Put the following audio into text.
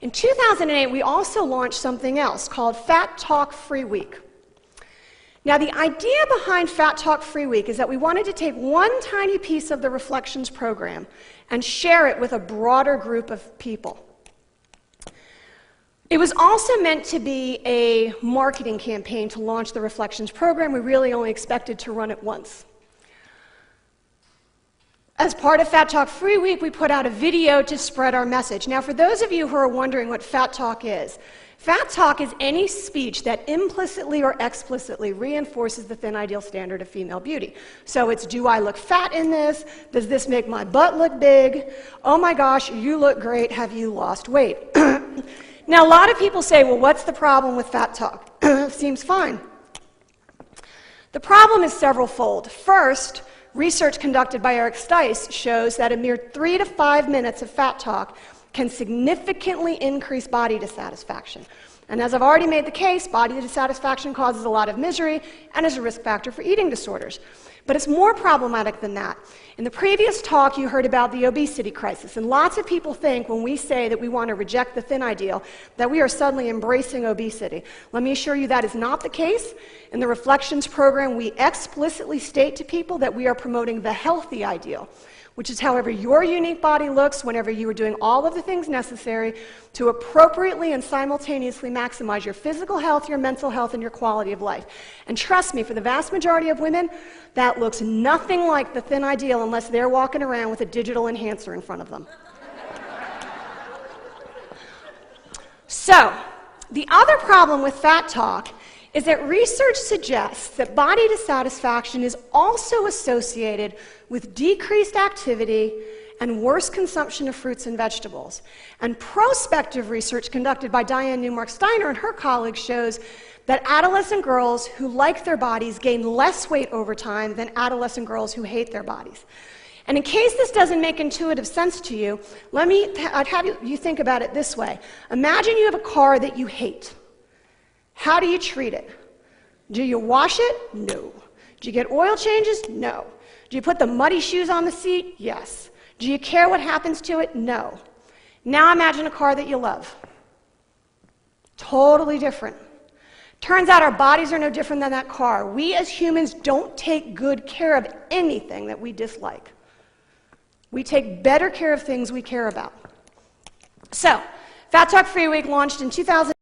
In 2008, we also launched something else called Fat Talk Free Week. Now, the idea behind Fat Talk Free Week is that we wanted to take one tiny piece of the Reflections program and share it with a broader group of people. It was also meant to be a marketing campaign to launch the Reflections program. We really only expected to run it once. As part of Fat Talk Free Week, we put out a video to spread our message. Now, for those of you who are wondering what Fat Talk is any speech that implicitly or explicitly reinforces the thin ideal standard of female beauty. So it's, do I look fat in this? Does this make my butt look big? Oh my gosh, you look great. Have you lost weight? Now, a lot of people say, well, what's the problem with Fat Talk? Seems fine. The problem is several-fold. First, research conducted by Eric Stice shows that a mere 3 to 5 minutes of Fat Talk can significantly increase body dissatisfaction. And as I've already made the case, body dissatisfaction causes a lot of misery and is a risk factor for eating disorders. But it's more problematic than that. In the previous talk, you heard about the obesity crisis, and lots of people think when we say that we want to reject the thin ideal, that we are suddenly embracing obesity. Let me assure you that is not the case. In the Reflections program, we explicitly state to people that we are promoting the healthy ideal, which is however your unique body looks whenever you are doing all of the things necessary to appropriately and simultaneously maximize your physical health, your mental health, and your quality of life. And trust me, for the vast majority of women, that looks nothing like the thin ideal unless they're walking around with a digital enhancer in front of them. So, the other problem with Fat Talk is that research suggests that body dissatisfaction is also associated with decreased activity and worse consumption of fruits and vegetables. And prospective research conducted by Diane Newmark-Steiner and her colleagues shows that adolescent girls who like their bodies gain less weight over time than adolescent girls who hate their bodies. And in case this doesn't make intuitive sense to you, I'd have you think about it this way. Imagine you have a car that you hate. How do you treat it? Do you wash it? No. Do you get oil changes? No. Do you put the muddy shoes on the seat? Yes. Do you care what happens to it? No. Now imagine a car that you love. Totally different. Turns out our bodies are no different than that car. We as humans don't take good care of anything that we dislike. We take better care of things we care about. So, Fat Talk Free Week launched in 2000.